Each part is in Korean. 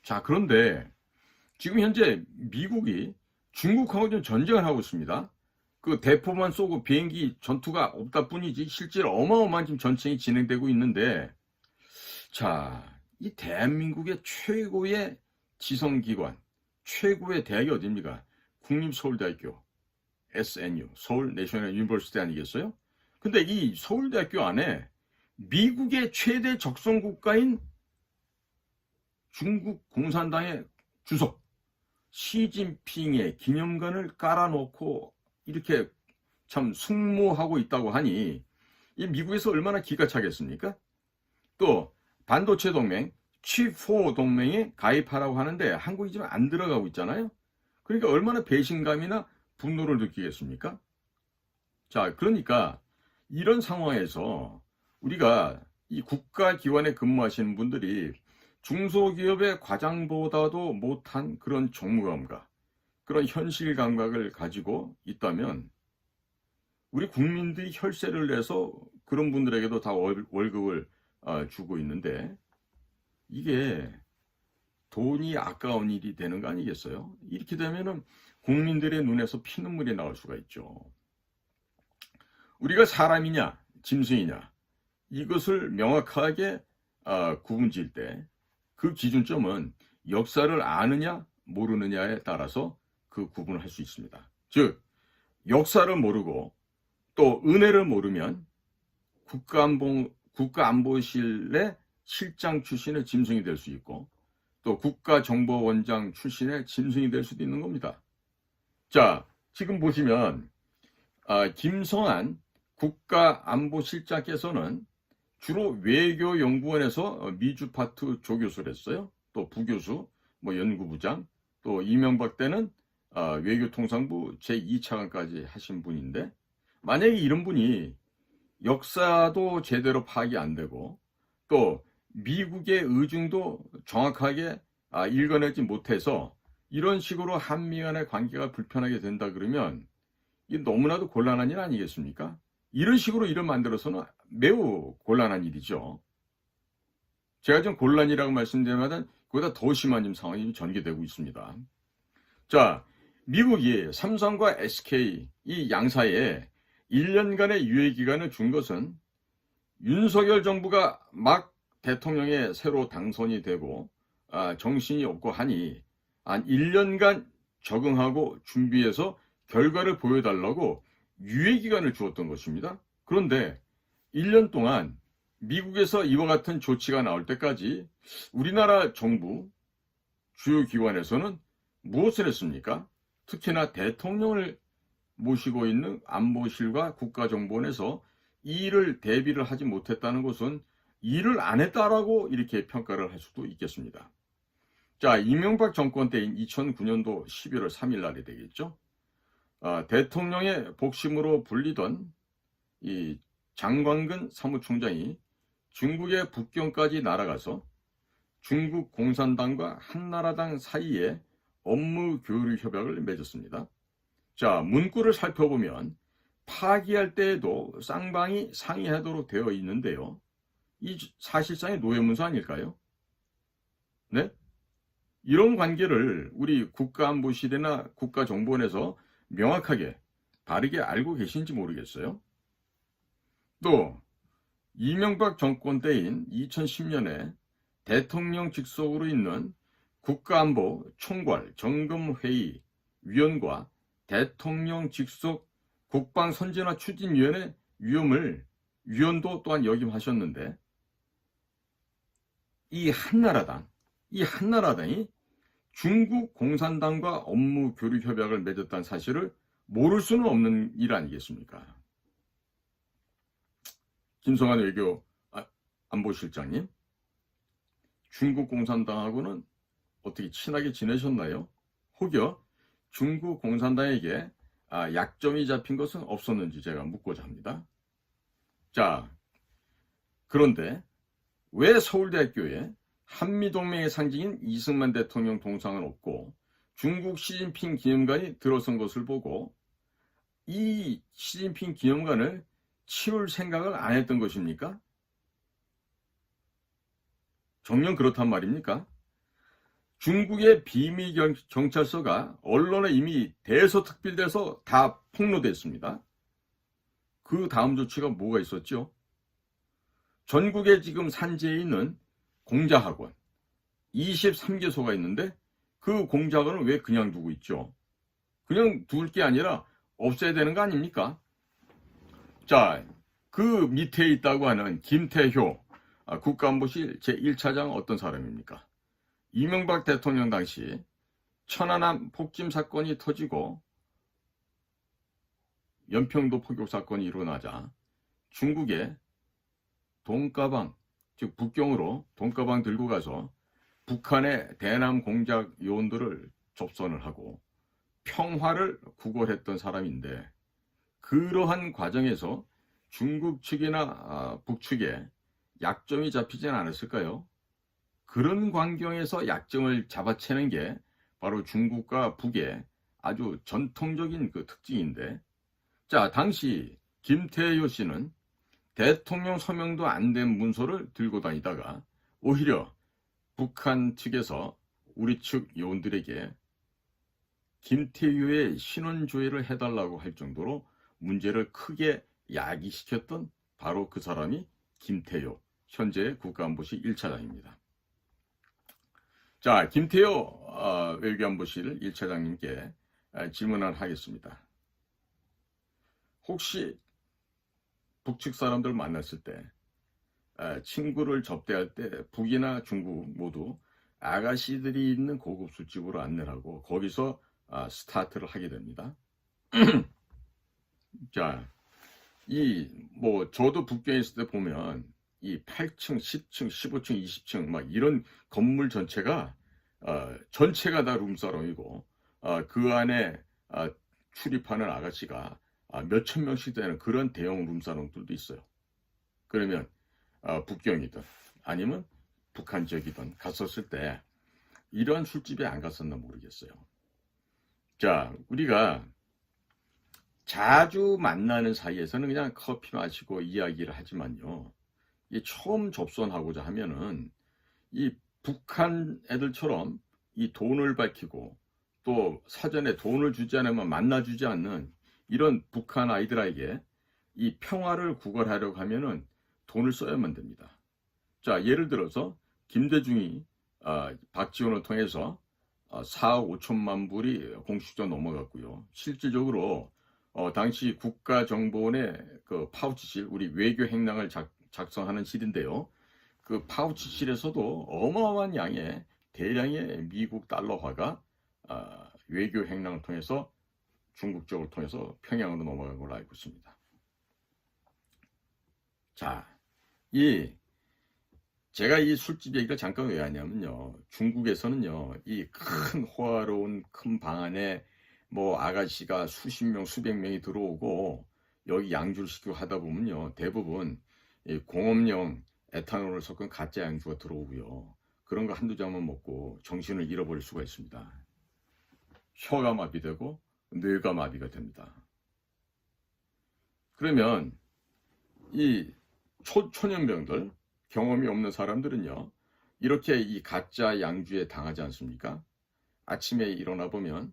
자, 그런데 지금 현재 미국이 중국하고 좀 전쟁을 하고 있습니다. 그 대포만 쏘고 비행기 전투가 없다 뿐이지 실제로 어마어마한 지금 전쟁이 진행되고 있는데, 자, 이 대한민국의 최고의 지성기관, 최고의 대학이 어딥니까? 국립서울대학교, SNU, 서울 내셔널 유니버시티 아니겠어요? 근데 이 서울대학교 안에 미국의 최대 적성국가인 중국 공산당의 주석 시진핑의 기념관을 깔아놓고 이렇게 참 숙모하고 있다고 하니 이 미국에서 얼마나 기가 차겠습니까? 또 반도체 동맹, G4 동맹에 가입하라고 하는데 한국이 지금 안 들어가고 있잖아요. 그러니까 얼마나 배신감이나 분노를 느끼겠습니까? 자, 그러니까 이런 상황에서 우리가 이 국가기관에 근무하시는 분들이 중소기업의 과장보다도 못한 그런 정무감각, 그런 현실 감각을 가지고 있다면 우리 국민들이 혈세를 내서 그런 분들에게도 다 월급을 주고 있는데 이게 돈이 아까운 일이 되는 거 아니겠어요? 이렇게 되면은 국민들의 눈에서 피눈물이 나올 수가 있죠. 우리가 사람이냐 짐승이냐 이것을 명확하게 구분지을 때 그 기준점은 역사를 아느냐 모르느냐에 따라서 그 구분을 할 수 있습니다. 즉 역사를 모르고 또 은혜를 모르면 국가안보실의 실장 출신의 짐승이 될 수 있고 또 국가정보원장 출신의 짐승이 될 수도 있는 겁니다. 자, 지금 보시면 김성한 국가안보실장께서는 주로 외교연구원에서 미주 파트 조교수를 했어요. 또 부교수, 연구부장, 또 이명박 때는 외교통상부 제2차관까지 하신 분인데 만약에 이런 분이 역사도 제대로 파악이 안 되고 또 미국의 의중도 정확하게 읽어내지 못해서 이런 식으로 한미 간의 관계가 불편하게 된다 그러면 이게 너무나도 곤란한 일 아니겠습니까? 이런 식으로 일을 만들어서는 매우 곤란한 일이죠. 제가 좀 곤란이라고 말씀드리면 그보다 더 심한 지금 상황이 전개되고 있습니다. 자, 미국이 삼성과 SK 이 양사에 1년간의 유예기간을 준 것은 윤석열 정부가 막 대통령에 새로 당선이 되고 정신이 없고 하니 한 1년간 적응하고 준비해서 결과를 보여달라고 유예기간을 주었던 것입니다. 그런데 1년 동안 미국에서 이와 같은 조치가 나올 때까지 우리나라 정부 주요 기관에서는 무엇을 했습니까? 특히나 대통령을 모시고 있는 안보실과 국가정보원에서 이 일을 대비를 하지 못했다는 것은 일을 안 했다라고 이렇게 평가를 할 수도 있겠습니다. 자, 이명박 정권 때인 2009년도 11월 3일 날이 되겠죠. 대통령의 복심으로 불리던 이 장광근 사무총장이 중국의 북경까지 날아가서 중국 공산당과 한나라당 사이에 업무 교류 협약을 맺었습니다. 자, 문구를 살펴보면 파기할 때에도 쌍방이 상의하도록 되어 있는데요. 이 사실상의 노예문서 아닐까요? 네? 이런 관계를 우리 국가안보실이나 국가정보원에서 명확하게 바르게 알고 계신지 모르겠어요. 또 이명박 정권 때인 2010년에 대통령 직속으로 있는 국가안보 총괄 점검회의 위원과 대통령 직속 국방선진화 추진위원회 위원도 또한 역임하셨는데 이 한나라당이 중국 공산당과 업무 교류 협약을 맺었다는 사실을 모를 수는 없는 일 아니겠습니까? 김성한 외교 안보실장님, 중국 공산당하고는 어떻게 친하게 지내셨나요? 혹여 중국 공산당에게 약점이 잡힌 것은 없었는지 제가 묻고자 합니다. 자, 그런데 왜 서울대학교에 한미동맹의 상징인 이승만 대통령 동상은 없고 중국 시진핑 기념관이 들어선 것을 보고 이 시진핑 기념관을 치울 생각을 안 했던 것입니까? 정녕 그렇단 말입니까? 중국의 비밀 경찰서가 언론에 이미 대서특필돼서 다 폭로됐습니다. 그 다음 조치가 뭐가 있었죠? 전국에 지금 산지에 있는 공자학원 23개소가 있는데 그 공자학원을 왜 그냥 두고 있죠? 그냥 둘 게 아니라 없애야 되는 거 아닙니까? 자, 그 밑에 있다고 하는 김태효 국가안보실 제1차장 어떤 사람입니까? 이명박 대통령 당시 천안함 폭침 사건이 터지고 연평도 포격 사건이 일어나자 중국에 돈가방, 즉 북경으로 돈가방 들고 가서 북한의 대남 공작 요원들을 접선을 하고 평화를 구걸했던 사람인데, 그러한 과정에서 중국 측이나 북측에 약점이 잡히진 않았을까요? 그런 광경에서 약점을 잡아채는 게 바로 중국과 북의 아주 전통적인 그 특징인데, 자, 당시 김태효 씨는 대통령 서명도 안 된 문서를 들고 다니다가 오히려 북한 측에서 우리 측 요원들에게 김태효의 신원조회를 해달라고 할 정도로 문제를 크게 야기시켰던 바로 그 사람이 김태효, 현재 국가안보실 1차장입니다. 자, 김태효 외교안보실 1차장님께 질문을 하겠습니다. 혹시 북측 사람들 만났을 때 친구를 접대할 때 북이나 중국 모두 아가씨들이 있는 고급 술집으로 안내를 하고 거기서 스타트를 하게 됩니다. 자, 저도 북경에 있을 때 보면 이 8층, 10층, 15층, 20층 막 이런 건물 전체가 다 룸사롱이고 그 안에 출입하는 아가씨가 몇천 명씩 되는 그런 대형 룸사롱들도 있어요. 그러면 북경이든 아니면 북한 지역이든 갔었을 때 이런 술집에 안 갔었나 모르겠어요. 자, 우리가 자주 만나는 사이에서는 그냥 커피 마시고 이야기를 하지만요, 이 처음 접선하고자 하면은 이 북한 애들처럼 이 돈을 밝히고 또 사전에 돈을 주지 않으면 만나주지 않는 이런 북한 아이들에게 이 평화를 구걸하려고 하면은 돈을 써야만 됩니다. 자, 예를 들어서 김대중이 박지원을 통해서 4억 5천만 불이 공식적으로 넘어갔고요. 실질적으로 당시 국가정보원의 그 파우치실, 우리 외교 행랑을 작성하는 실인데요. 그 파우치실에서도 어마어마한 양의 대량의 미국 달러화가 외교 행랑을 통해서 중국 쪽을 통해서 평양으로 넘어간 걸로 알고 있습니다. 자, 제가 이 술집 얘기를 잠깐 왜 하냐면요, 중국에서는요, 이 큰 호화로운 큰 방 안에 아가씨가 수십 명, 수백 명이 들어오고 여기 양주를 시키고 하다 보면요, 대부분 공업용 에탄올을 섞은 가짜 양주가 들어오고요. 그런 거 한두 잔만 먹고 정신을 잃어버릴 수가 있습니다. 혀가 마비되고 뇌가 마비가 됩니다. 그러면 이 초년병들, 경험이 없는 사람들은요, 이렇게 이 가짜 양주에 당하지 않습니까? 아침에 일어나 보면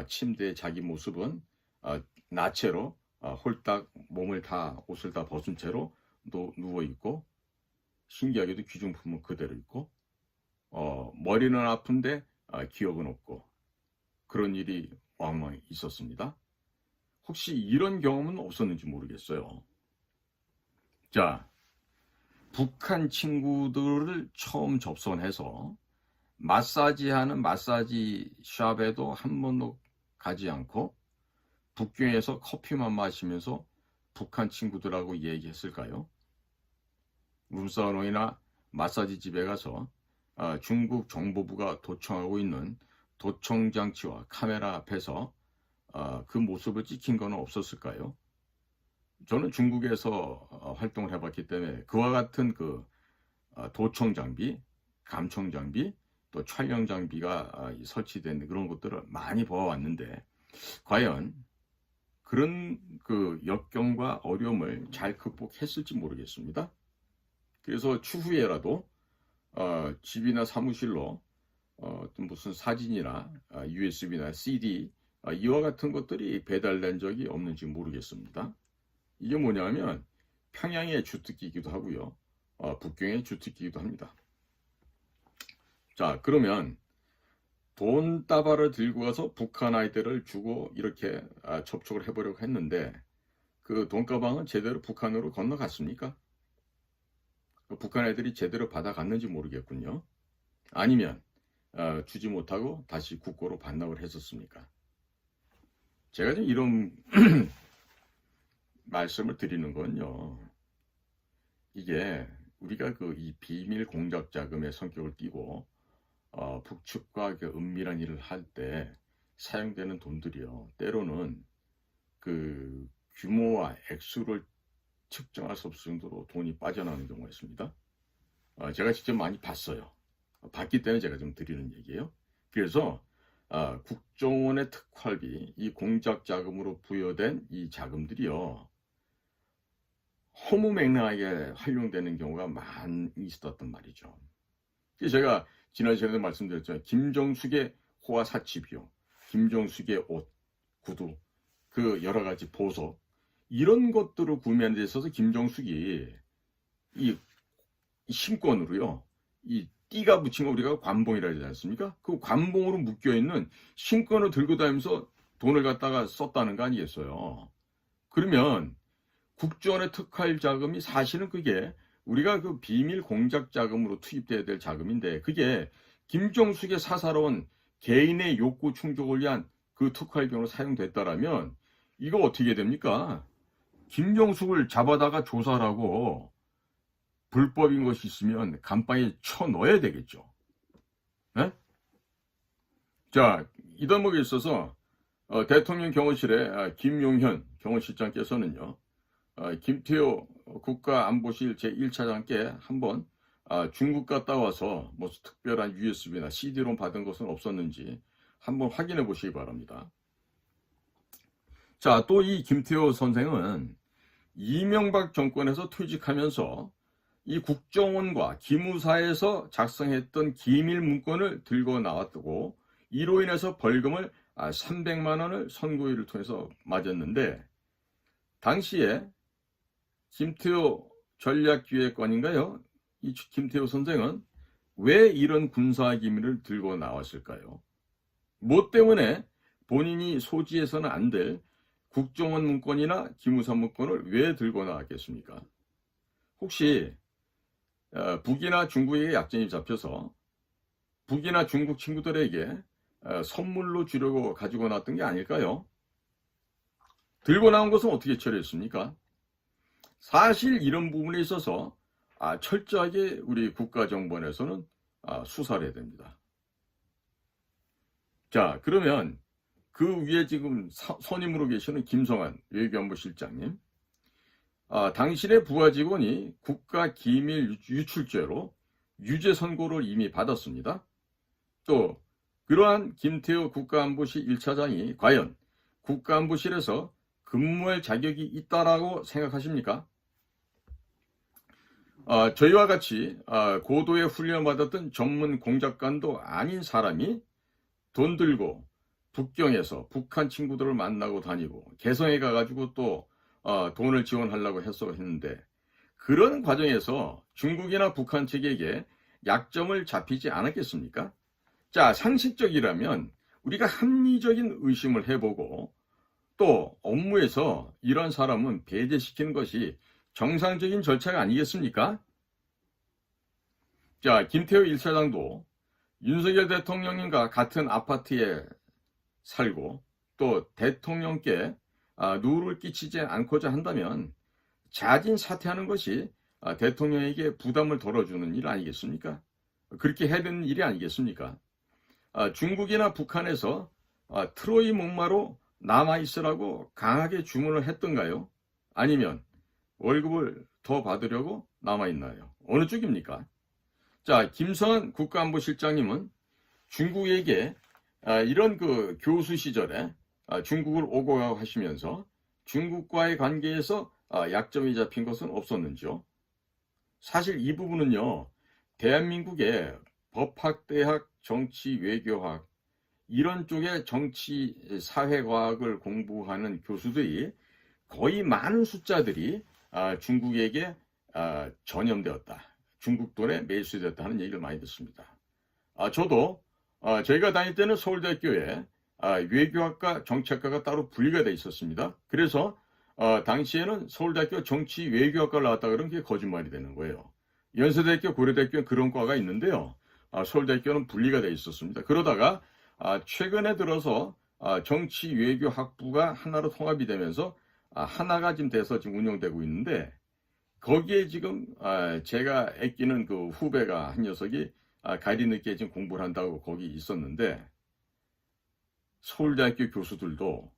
침대에 자기 모습은 나체로 홀딱 몸을 다, 옷을 다 벗은 채로 누워 있고, 신기하게도 귀중품은 그대로 있고, 머리는 아픈데 기억은 없고, 그런 일이 왕왕 있었습니다. 혹시 이런 경험은 없었는지 모르겠어요. 자, 북한 친구들을 처음 접선해서 마사지하는 마사지 샵에도 한 번도 가지 않고 북경에서 커피만 마시면서 북한 친구들하고 얘기했을까요? 룸사롱이나 마사지 집에 가서 중국 정보부가 도청하고 있는 도청장치와 카메라 앞에서 그 모습을 찍힌 건 없었을까요? 저는 중국에서 활동을 해봤기 때문에 그와 같은 그 도청 장비, 감청 장비, 또 촬영 장비가 설치된 그런 것들을 많이 보아왔는데, 과연 그런 그 역경과 어려움을 잘 극복했을지 모르겠습니다. 그래서 추후에라도 집이나 사무실로 무슨 사진이나 USB나 CD 이와 같은 것들이 배달된 적이 없는지 모르겠습니다. 이게 뭐냐면 평양의 주특기이기도 하고요. 북경의 주특기이기도 합니다. 자, 그러면 돈다발을 들고 가서 북한 아이들을 주고 이렇게 접촉을 해보려고 했는데 그 돈가방은 제대로 북한으로 건너갔습니까? 북한 애들이 제대로 받아갔는지 모르겠군요. 아니면 주지 못하고 다시 국고로 반납을 했었습니까? 제가 지금 이런 말씀을 드리는 건요. 이게 우리가 이 비밀 공작 자금의 성격을 띠고 북측과 은밀한 일을 할 때 사용되는 돈들이요. 때로는 그 규모와 액수를 측정할 수 없을 정도로 돈이 빠져나오는 경우가 있습니다. 제가 직접 많이 봤어요. 봤기 때문에 제가 좀 드리는 얘기예요. 그래서 국정원의 특활비, 이 공작 자금으로 부여된 이 자금들이요. 허무맹랑하게 활용되는 경우가 많이 있었단 말이죠. 그래서 제가 지난 시간에 말씀드렸잖아요. 김정숙의 호화 사치 비용, 김정숙의 옷, 구두, 그 여러 가지 보석, 이런 것들을 구매하는 데 있어서 김정숙이 이 신권으로요, 이 띠가 붙인 거 우리가 관봉이라 하지 않습니까? 그 관봉으로 묶여있는 신권을 들고 다니면서 돈을 갖다가 썼다는 거 아니겠어요? 그러면 국정원의 특활 자금이 사실은 그게 우리가 그 비밀 공작 자금으로 투입돼야 될 자금인데 그게 김정숙의 사사로운 개인의 욕구 충족을 위한 그 특활 비용으로 사용됐다라면 이거 어떻게 됩니까? 김정숙을 잡아다가 조사를 하고 불법인 것이 있으면 감방에 쳐넣어야 되겠죠. 네? 자, 이 대목에 있어서 대통령 경호실의 김용현 경호실장께서는요. 김태호 국가안보실 제1차장께 한번 중국 갔다 와서 뭐 특별한 USB나 CD롬 받은 것은 없었는지 한번 확인해 보시기 바랍니다. 자, 또 이 김태호 선생은 이명박 정권에서 퇴직하면서 이 국정원과 기무사에서 작성했던 기밀 문건을 들고 나왔고 이로 인해서 벌금을 300만 원을 선고일을 통해서 맞았는데 당시에 김태호 전략기획관인가요? 이 김태호 선생은 왜 이런 군사기밀을 들고 나왔을까요? 뭐 때문에 본인이 소지해서는 안 될 국정원 문건이나 기무사 문건을 왜 들고 나왔겠습니까? 혹시 북이나 중국에게 약점이 잡혀서 북이나 중국 친구들에게 선물로 주려고 가지고 나왔던 게 아닐까요? 들고 나온 것은 어떻게 처리했습니까? 사실 이런 부분에 있어서 철저하게 우리 국가정보원에서는 수사를 해야 됩니다. 자, 그러면 그 위에 지금 선임으로 계시는 김성한 외교안보실장님, 당신의 부하 직원이 국가기밀 유출죄로 유죄 선고를 이미 받았습니다. 또 그러한 김태호 국가안보실 1차장이 과연 국가안보실에서 근무할 자격이 있다라고 생각하십니까? 저희와 같이 고도의 훈련받았던 전문 공작관도 아닌 사람이 돈 들고 북경에서 북한 친구들을 만나고 다니고 개성에 가가지고 또 돈을 지원하려고 했는데 그런 과정에서 중국이나 북한 측에게 약점을 잡히지 않았겠습니까? 자, 상식적이라면 우리가 합리적인 의심을 해보고 또 업무에서 이런 사람은 배제시키는 것이 정상적인 절차가 아니겠습니까? 자, 김태호 1차장도 윤석열 대통령님과 같은 아파트에 살고 또 대통령께 누를 끼치지 않고자 한다면 자진 사퇴하는 것이 대통령에게 부담을 덜어주는 일 아니겠습니까? 그렇게 해야 되는 일이 아니겠습니까? 중국이나 북한에서 트로이 목마로 남아있으라고 강하게 주문을 했던가요? 아니면 월급을 더 받으려고 남아있나요? 어느 쪽입니까? 자, 김성한 국가안보실장님은 중국에게 이런 그 교수 시절에 중국을 오고 가고 하시면서 중국과의 관계에서 약점이 잡힌 것은 없었는지요? 사실 이 부분은요, 대한민국의 법학대학 정치 외교학 이런 쪽의 정치 사회과학을 공부하는 교수들이 거의 많은 숫자들이 중국에게 전염되었다. 중국 돈에 매수되었다 하는 얘기를 많이 듣습니다. 저도 저희가 다닐 때는 서울대학교에 외교학과 정치학과가 따로 분리가 돼 있었습니다. 그래서 당시에는 서울대학교 정치 외교학과를 나왔다 그러면 그게 거짓말이 되는 거예요. 연세대학교, 고려대학교는 그런 과가 있는데요. 서울대학교는 분리가 돼 있었습니다. 그러다가 최근에 들어서 정치 외교학부가 하나로 통합이 되면서 하나가 지금 돼서 지금 운영되고 있는데 거기에 지금 제가 아끼는 그 후배가 한 녀석이 가리 늦게 지금 공부를 한다고 거기 있었는데 서울대학교 교수들도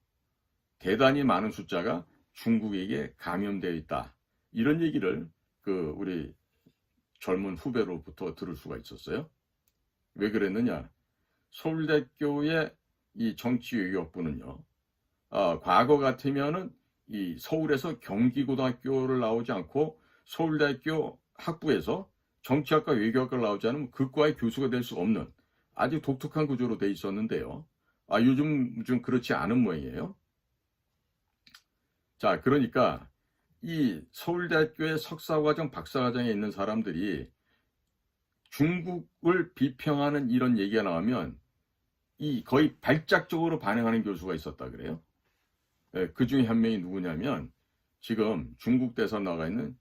대단히 많은 숫자가 중국에게 감염되어 있다. 이런 얘기를 우리 젊은 후배로부터 들을 수가 있었어요. 왜 그랬느냐? 서울대학교의 이 정치외교학부는요. 과거 같으면은 이 서울에서 경기고등학교를 나오지 않고 서울대학교 학부에서 정치학과 외교학과를 나오지 않으면 그 과의 교수가 될 수 없는 아주 독특한 구조로 돼 있었는데요. 요즘 좀 그렇지 않은 모양이에요. 자, 그러니까 이 서울대학교의 석사과정, 박사과정에 있는 사람들이 중국을 비평하는 이런 얘기가 나오면 이 거의 발작적으로 반응하는 교수가 있었다 그래요. 그 중에 한 명이 누구냐면 지금 중국 대선 나가 있는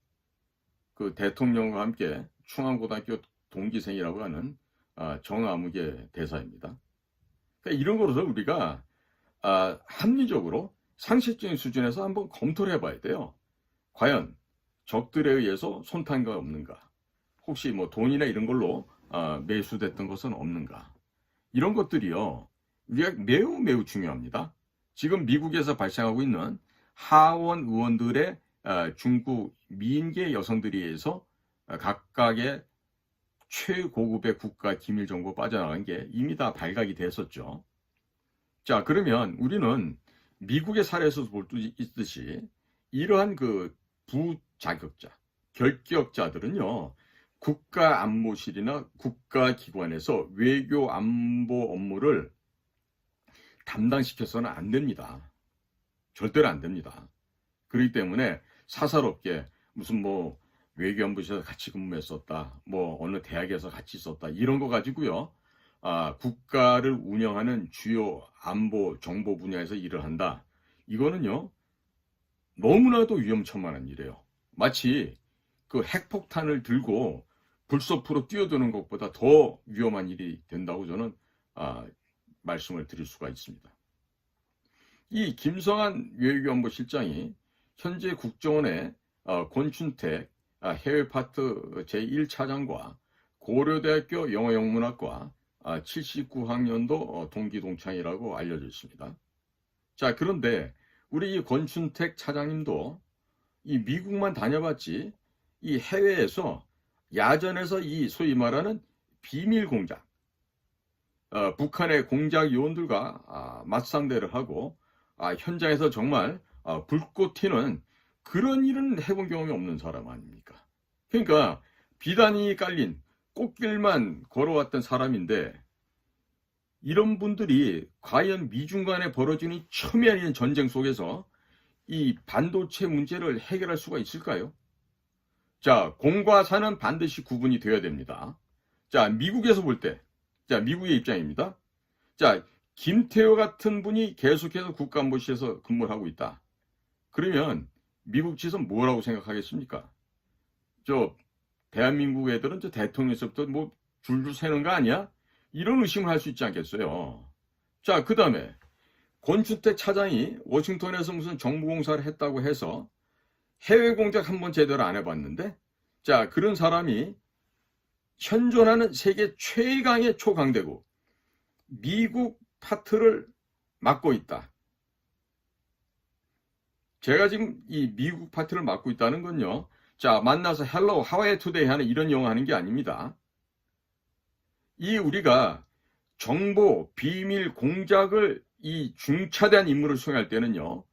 그 대통령과 함께 충안고등학교 동기생이라고 하는 정아무개 대사입니다. 그러니까 이런 거로서 우리가 합리적으로 상식적인 수준에서 한번 검토를 해봐야 돼요. 과연 적들에 의해서 손탄가 없는가? 혹시 뭐 돈이나 이런 걸로 매수됐던 것은 없는가? 이런 것들이요. 우리가 매우 매우 중요합니다. 지금 미국에서 발생하고 있는 하원 의원들의 중국 미인계 여성들에 의해서 각각의 최고급의 국가 기밀 정보 빠져나간 게 이미 다 발각이 됐었죠. 자, 그러면 우리는 미국의 사례에서 볼 수 있듯이 이러한 그 부자격자, 결격자들은요, 국가안보실이나 국가기관에서 외교 안보 업무를 담당시켜서는 안 됩니다. 절대로 안 됩니다. 그렇기 때문에 사사롭게 무슨 뭐 외교안보실에서 같이 근무했었다, 뭐 어느 대학에서 같이 있었다 이런 거 가지고요, 국가를 운영하는 주요 안보 정보 분야에서 일을 한다. 이거는요 너무나도 위험천만한 일이에요. 마치 그 핵폭탄을 들고 불소프로 뛰어드는 것보다 더 위험한 일이 된다고 저는 말씀을 드릴 수가 있습니다. 이 김성한 외교안보실장이 현재 국정원의 권춘택 해외파트 제1차장과 고려대학교 영어영문학과 79학년도 동기 동창이라고 알려져 있습니다. 자, 그런데 우리 이 권춘택 차장님도 이 미국만 다녀봤지 이 해외에서 야전에서 이 소위 말하는 비밀 공작, 북한의 공작 요원들과 맞상대를 하고 현장에서 정말 불꽃 튀는 그런 일은 해본 경험이 없는 사람 아닙니까? 그러니까 비단이 깔린 꽃길만 걸어왔던 사람인데 이런 분들이 과연 미중 간에 벌어지는 첨예한 이런 전쟁 속에서 이 반도체 문제를 해결할 수가 있을까요? 자, 공과 사는 반드시 구분이 되어야 됩니다. 자, 미국에서 볼 때, 자, 미국의 입장입니다. 자, 김태호 같은 분이 계속해서 국가안보실에서 근무를 하고 있다. 그러면 미국 측에서는 뭐라고 생각하겠습니까? 대한민국 애들은 대통령에서부터 뭐 줄줄 세는 거 아니야? 이런 의심을 할 수 있지 않겠어요? 자, 그 다음에 권춘택 차장이 워싱턴에서 무슨 정보공사를 했다고 해서 해외 공작 한번 제대로 안 해봤는데, 자, 그런 사람이 현존하는 세계 최강의 초강대국 미국 파트를 맡고 있다. 제가 지금 이 미국 파트를 맡고 있다는 건요, 자, 만나서 헬로 하와이 투데이 하는 이런 영어 하는 게 아닙니다. 이 우리가 정보 비밀 공작을 이 중차대한 임무를 수행할 때는요,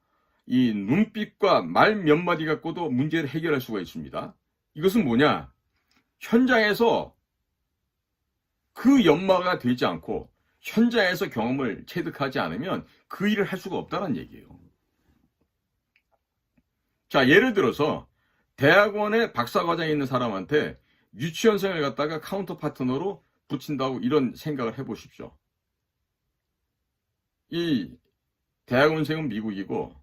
이 눈빛과 말 몇 마디 갖고도 문제를 해결할 수가 있습니다. 이것은 뭐냐? 현장에서 그 연마가 되지 않고 현장에서 경험을 체득하지 않으면 그 일을 할 수가 없다는 얘기예요. 자, 예를 들어서 대학원에 박사과정에 있는 사람한테 유치원생을 갖다가 카운터 파트너로 붙인다고 이런 생각을 해보십시오. 이 대학원생은 미국이고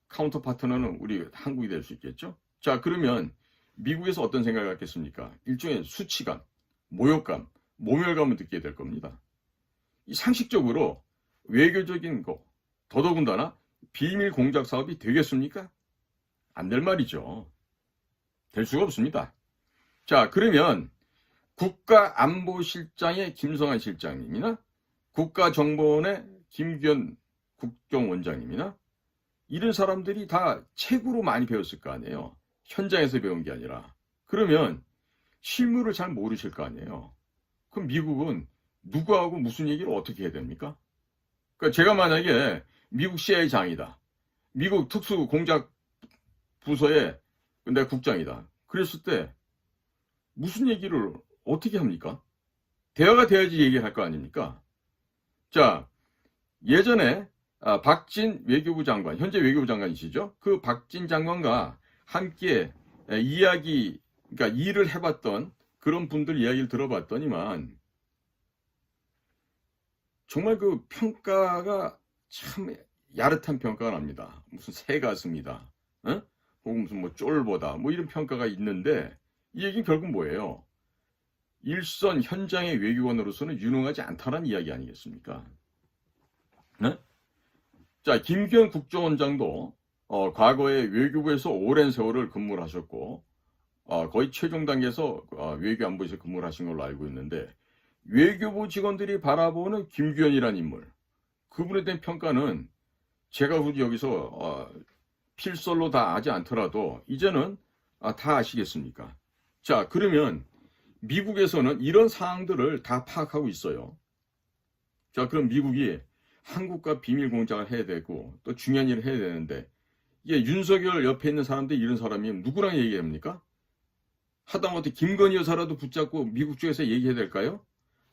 카운터 파트너는 우리 한국이 될 수 있겠죠? 자, 그러면 미국에서 어떤 생각을 갖겠습니까? 일종의 수치감, 모욕감, 모멸감을 느끼게 될 겁니다. 이 상식적으로 외교적인 거, 더더군다나 비밀 공작 사업이 되겠습니까? 안 될 말이죠. 될 수가 없습니다. 자, 그러면 국가안보실장의 김성한 실장님이나 국가정보원의 김규현 국정원장님이나 이런 사람들이 다 책으로 많이 배웠을 거 아니에요. 현장에서 배운 게 아니라. 그러면 실무를 잘 모르실 거 아니에요. 그럼 미국은 누구하고 무슨 얘기를 어떻게 해야 됩니까? 그러니까 제가 만약에 미국 CIA 장이다. 미국 특수공작부서의 내 국장이다. 그랬을 때 무슨 얘기를 어떻게 합니까? 대화가 돼야지 얘기할 거 아닙니까? 자, 예전에 박진 외교부 장관, 현재 외교부 장관이시죠? 그 박진 장관과 함께 그러니까 일을 해봤던 그런 분들 이야기를 들어봤더니만 정말 그 평가가 참 야릇한 평가가 납니다. 무슨 새가슴이다, 어? 혹은 무슨 뭐 쫄보다, 뭐 이런 평가가 있는데 이 얘기는 결국 뭐예요? 일선 현장의 외교관으로서는 유능하지 않다는 이야기 아니겠습니까? 네? 자, 김규현 국정원장도 과거에 외교부에서 오랜 세월을 근무를 하셨고 거의 최종 단계에서 외교안보에서 근무를 하신 걸로 알고 있는데 외교부 직원들이 바라보는 김규현이라는 인물, 그분에 대한 평가는 제가 굳이 여기서 필설로 다 아지 않더라도 이제는 다 아시겠습니까? 자, 그러면 미국에서는 이런 사항들을 다 파악하고 있어요. 자, 그럼 미국이 한국과 비밀 공작을 해야 되고 또 중요한 일을 해야 되는데 이게 윤석열 옆에 있는 사람들이 이런 사람이 누구랑 얘기합니까? 하다못해 김건희 여사라도 붙잡고 미국 쪽에서 얘기해야 될까요?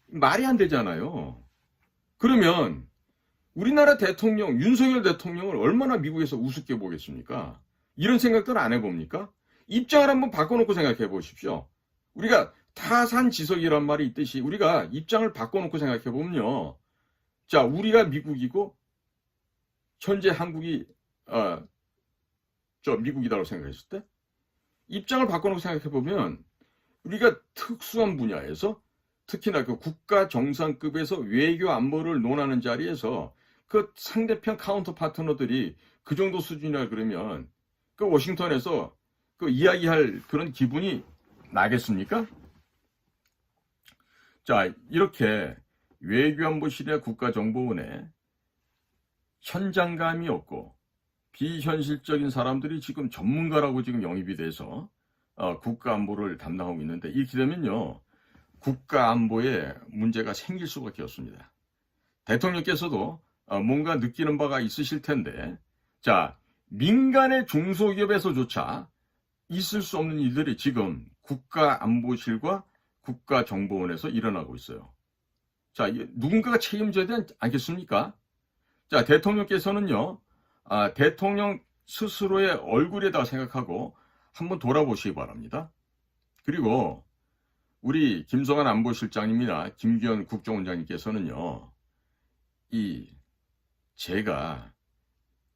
말이 안 되잖아요. 그러면 우리나라 대통령, 윤석열 대통령을 얼마나 미국에서 우습게 보겠습니까? 이런 생각들 안 해봅니까? 입장을 한번 바꿔놓고 생각해 보십시오. 우리가 타산지석이란 말이 있듯이 우리가 입장을 바꿔놓고 생각해 보면요. 자, 우리가 미국이고 현재 한국이 미국이라고 생각했을 때 입장을 바꿔놓고 생각해 보면 우리가 특수한 분야에서 특히나 그 국가 정상급에서 외교 안보를 논하는 자리에서 그 상대편 카운터 파트너들이 그 정도 수준이라 그러면 그 워싱턴에서 그 이야기할 그런 기분이 나겠습니까? 자, 이렇게 외교안보실이나 국가정보원에 현장감이 없고 비현실적인 사람들이 지금 전문가라고 지금 영입이 돼서 국가안보를 담당하고 있는데 이렇게 되면요. 국가안보에 문제가 생길 수밖에 없습니다. 대통령께서도 뭔가 느끼는 바가 있으실 텐데 자, 민간의 중소기업에서조차 있을 수 없는 일들이 지금 국가안보실과 국가정보원에서 일어나고 있어요. 자, 누군가가 책임져야 되지 않겠습니까? 자, 대통령께서는요, 대통령 스스로의 얼굴에다 생각하고 한번 돌아보시기 바랍니다. 그리고 우리 김성한 안보실장님이나 김규현 국정원장님께서는요, 제가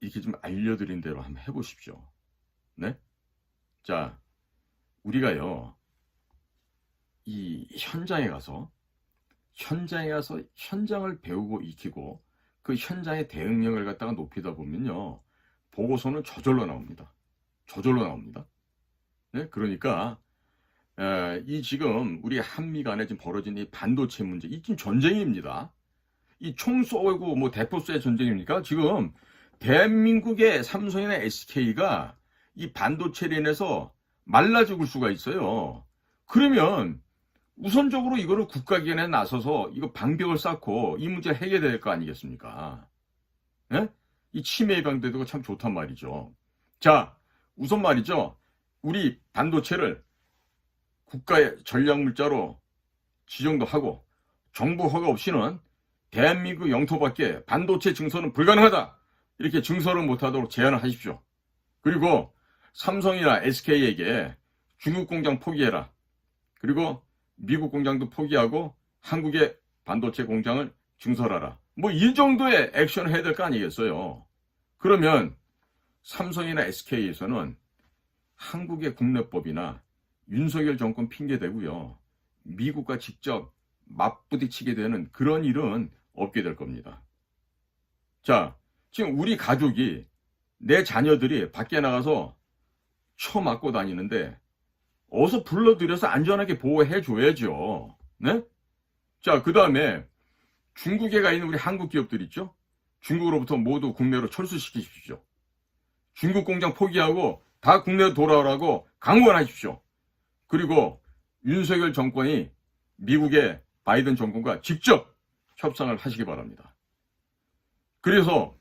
이렇게 좀 알려드린 대로 한번 해보십시오. 네? 자, 우리가요, 이 현장에 가서 현장을 배우고 익히고 그 현장의 대응력을 갖다가 높이다 보면요. 보고서는 저절로 나옵니다. 저절로 나옵니다. 네? 그러니까 이 지금 우리 한미 간에 지금 벌어진 이 반도체 문제, 이 지금 전쟁입니다. 이 총 쏘고 뭐 대포 쏘의 전쟁입니까? 지금 대한민국의 삼성이나 SK가 이 반도체로 인해서 말라 죽을 수가 있어요. 그러면 우선적으로 이거를 국가기관에 나서서 이거 방벽을 쌓고 이 문제 해결될 거 아니겠습니까? 예? 이 치매 예방제도가 참 좋단 말이죠. 자, 우선 말이죠. 우리 반도체를 국가의 전략물자로 지정도 하고 정부 허가 없이는 대한민국 영토 밖에 반도체 증설은 불가능하다. 이렇게 증설을 못하도록 제한을 하십시오. 그리고 삼성이나 SK에게 중국 공장 포기해라. 그리고 미국 공장도 포기하고 한국의 반도체 공장을 증설하라. 뭐 이 정도의 액션을 해야 될 거 아니겠어요. 그러면 삼성이나 SK에서는 한국의 국내법이나 윤석열 정권 핑계대고요. 미국과 직접 맞부딪히게 되는 그런 일은 없게 될 겁니다. 자, 지금 우리 가족이, 내 자녀들이 밖에 나가서 쳐 맞고 다니는데 어서 불러들여서 안전하게 보호해 줘야죠. 네? 자, 그 다음에 중국에 가 있는 우리 한국 기업들 있죠? 중국으로부터 모두 국내로 철수시키십시오. 중국 공장 포기하고 다 국내로 돌아오라고 강권하십시오. 그리고 윤석열 정권이 미국의 바이든 정권과 직접 협상을 하시기 바랍니다. 그래서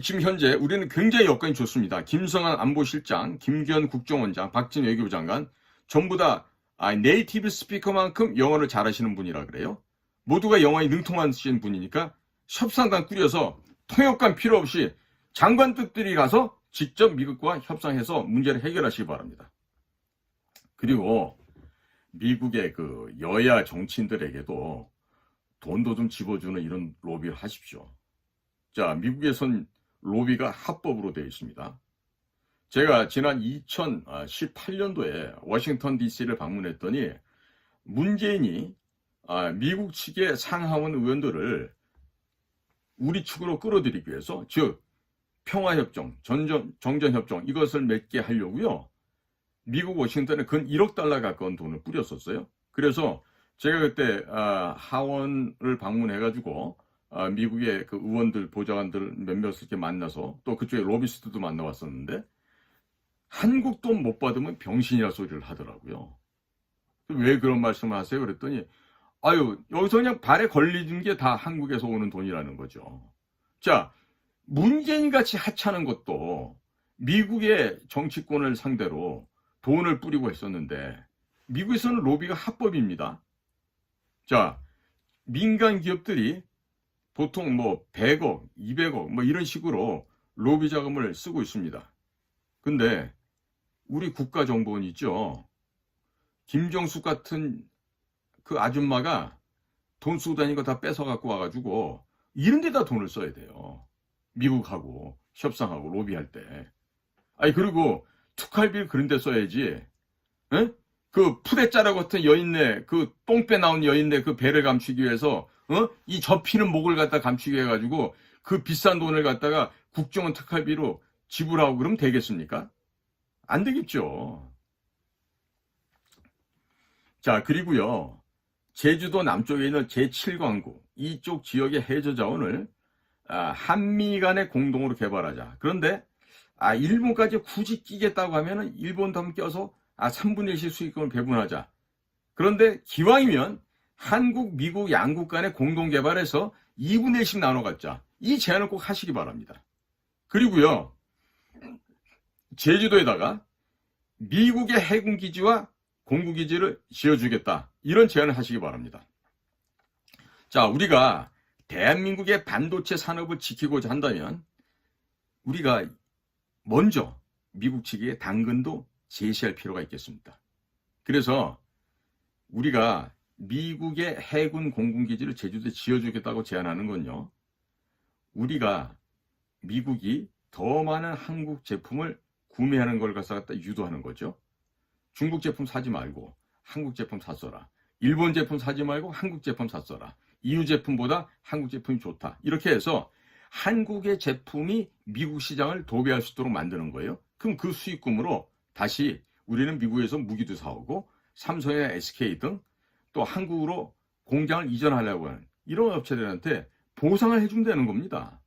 지금 현재 우리는 굉장히 여건이 좋습니다. 김성한 안보실장, 김기현 국정원장, 박진 외교부 장관 전부 다 네이티브 스피커만큼 영어를 잘하시는 분이라 그래요. 모두가 영어에 능통하신 분이니까 협상단 꾸려서 통역관 필요 없이 장관들이 가서 직접 미국과 협상해서 문제를 해결하시기 바랍니다. 그리고 미국의 그 여야 정치인들에게도 돈도 좀 집어주는 이런 로비를 하십시오. 자, 미국에선 로비가 합법으로 되어 있습니다. 제가 지난 2018년도에 워싱턴 DC를 방문했더니 문재인이 미국 측의 상하원 의원들을 우리 측으로 끌어들이기 위해서, 즉 평화협정, 정전협정 이것을 맺게 하려고요. 미국 워싱턴에 근 1억 달러 가까운 돈을 뿌렸었어요. 그래서 제가 그때 하원을 방문해가지고 미국의 그 의원들, 보좌관들 몇몇 이렇게 만나서 또 그쪽에 로비스트도 만나왔었는데 한국 돈 못 받으면 병신이라 소리를 하더라고요. 왜 그런 말씀을 하세요? 그랬더니 여기서 그냥 발에 걸리는 게 다 한국에서 오는 돈이라는 거죠. 자, 문재인 같이 하찮은 것도 미국의 정치권을 상대로 돈을 뿌리고 했었는데 미국에서는 로비가 합법입니다. 자, 민간 기업들이 보통 뭐 100억, 200억 뭐 이런 식으로 로비 자금을 쓰고 있습니다. 근데 우리 국가정보원 있죠. 김정숙 같은 그 아줌마가 돈 쓰고 다니는 거 다 뺏어 갖고 와가지고 이런 데다 돈을 써야 돼요. 미국하고 협상하고 로비할 때. 그리고 특활비를 그런 데 써야지. 에? 그 푸대짜라 같은 여인네, 그 똥배 나온 여인네 그 배를 감추기 위해서 이 접히는 목을 갖다 감추기 해가지고 그 비싼 돈을 갖다가 국정원 특활비로 지불하고 그러면 되겠습니까? 안 되겠죠. 자, 그리고요. 제주도 남쪽에 있는 제7광구 이쪽 지역의 해저 자원을 한미 간에 공동으로 개발하자. 그런데 일본까지 굳이 끼겠다고 하면은 일본도 한번 껴서 3분의 1씩 수익금을 배분하자. 그런데 기왕이면 한국, 미국 양국 간에 공동 개발해서 2분의 1씩 나눠 갖자. 이 제안을 꼭 하시기 바랍니다. 그리고요. 제주도에다가 미국의 해군기지와 공군기지를 지어주겠다. 이런 제안을 하시기 바랍니다. 자, 우리가 대한민국의 반도체 산업을 지키고자 한다면 우리가 먼저 미국 측에 당근도 제시할 필요가 있겠습니다. 그래서 우리가 미국의 해군 공군기지를 제주도에 지어주겠다고 제안하는 건요. 우리가 미국이 더 많은 한국 제품을 구매하는 걸 갖다 유도하는 거죠. 중국 제품 사지 말고 한국 제품 샀어라. 일본 제품 사지 말고 한국 제품 샀어라. EU 제품보다 한국 제품이 좋다. 이렇게 해서 한국의 제품이 미국 시장을 도배할 수 있도록 만드는 거예요. 그럼 그 수익금으로 다시 우리는 미국에서 무기도 사오고 삼성이나 SK 등 또 한국으로 공장을 이전하려고 하는 이런 업체들한테 보상을 해주면 되는 겁니다.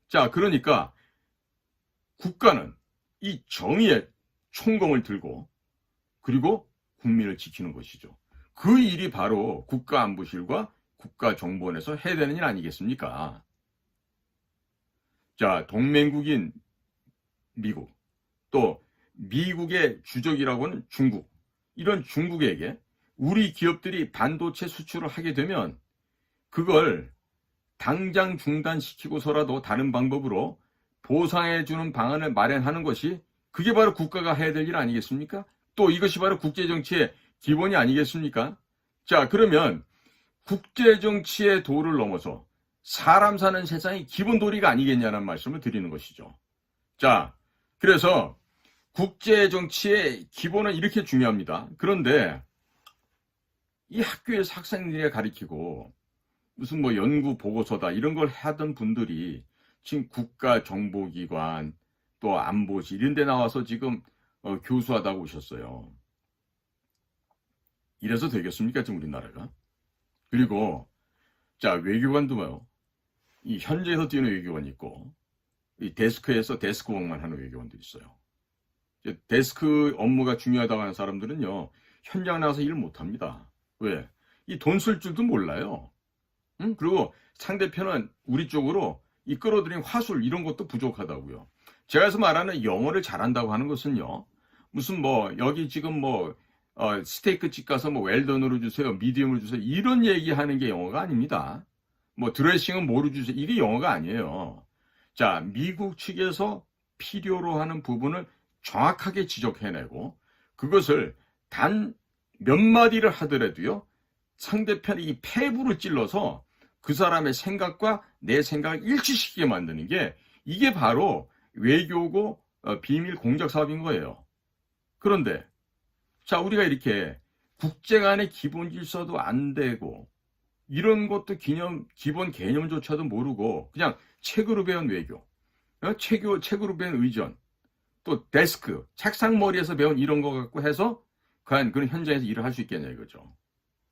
자, 그러니까 국가는 이 정의의 총검을 들고 그리고 국민을 지키는 것이죠. 그 일이 바로 국가안보실과 국가정보원에서 해야 되는 일 아니겠습니까? 자, 동맹국인 미국, 또 미국의 주적이라고 하는 중국, 이런 중국에게 우리 기업들이 반도체 수출을 하게 되면 그걸 당장 중단시키고서라도 다른 방법으로 보상해주는 방안을 마련하는 것이 그게 바로 국가가 해야 될 일 아니겠습니까? 또 이것이 바로 국제정치의 기본이 아니겠습니까? 자, 그러면 국제정치의 도를 넘어서 사람 사는 세상이 기본 도리가 아니겠냐는 말씀을 드리는 것이죠. 자, 그래서 국제정치의 기본은 이렇게 중요합니다. 그런데 이 학교에서 학생들이 가르치고 무슨 뭐 연구 보고서다 이런 걸 하던 분들이 지금 국가정보기관 또 안보실 이런 데 나와서 지금 교수하다고 오셨어요. 이래서 되겠습니까 지금 우리나라가? 그리고 자, 외교관도 뭐요? 이 현지에서 뛰는 외교관이 있고 이 데스크에서 데스크웍만 하는 외교관도 있어요. 데스크 업무가 중요하다고 하는 사람들은요, 현장 나가서 일 못합니다. 왜? 이 돈 쓸 줄도 몰라요. 응? 그리고 상대편은 우리 쪽으로 이 끌어들인 화술 이런 것도 부족하다고요. 제가 그래서 말하는 영어를 잘한다고 하는 것은요, 무슨 뭐 여기 지금 뭐 스테이크 집 가서 뭐 웰던으로 주세요, 미디움으로 주세요 이런 얘기하는 게 영어가 아닙니다. 뭐 드레싱은 뭐로 주세요 이게 영어가 아니에요. 자, 미국 측에서 필요로 하는 부분을 정확하게 지적해내고 그것을 단 몇 마디를 하더라도요, 상대편이 이 폐부를 찔러서 그 사람의 생각과 내 생각을 일치시키게 만드는 게 이게 바로 외교고 비밀 공작 사업인 거예요. 그런데 자, 우리가 이렇게 국제 간의 기본 질서도 안 되고 이런 것도 기본 개념조차도 모르고 그냥 책으로 배운 외교, 책으로 배운 의전, 또 데스크, 책상 머리에서 배운 이런 거 갖고 해서 과연 그런 현장에서 일을 할 수 있겠냐 이거죠.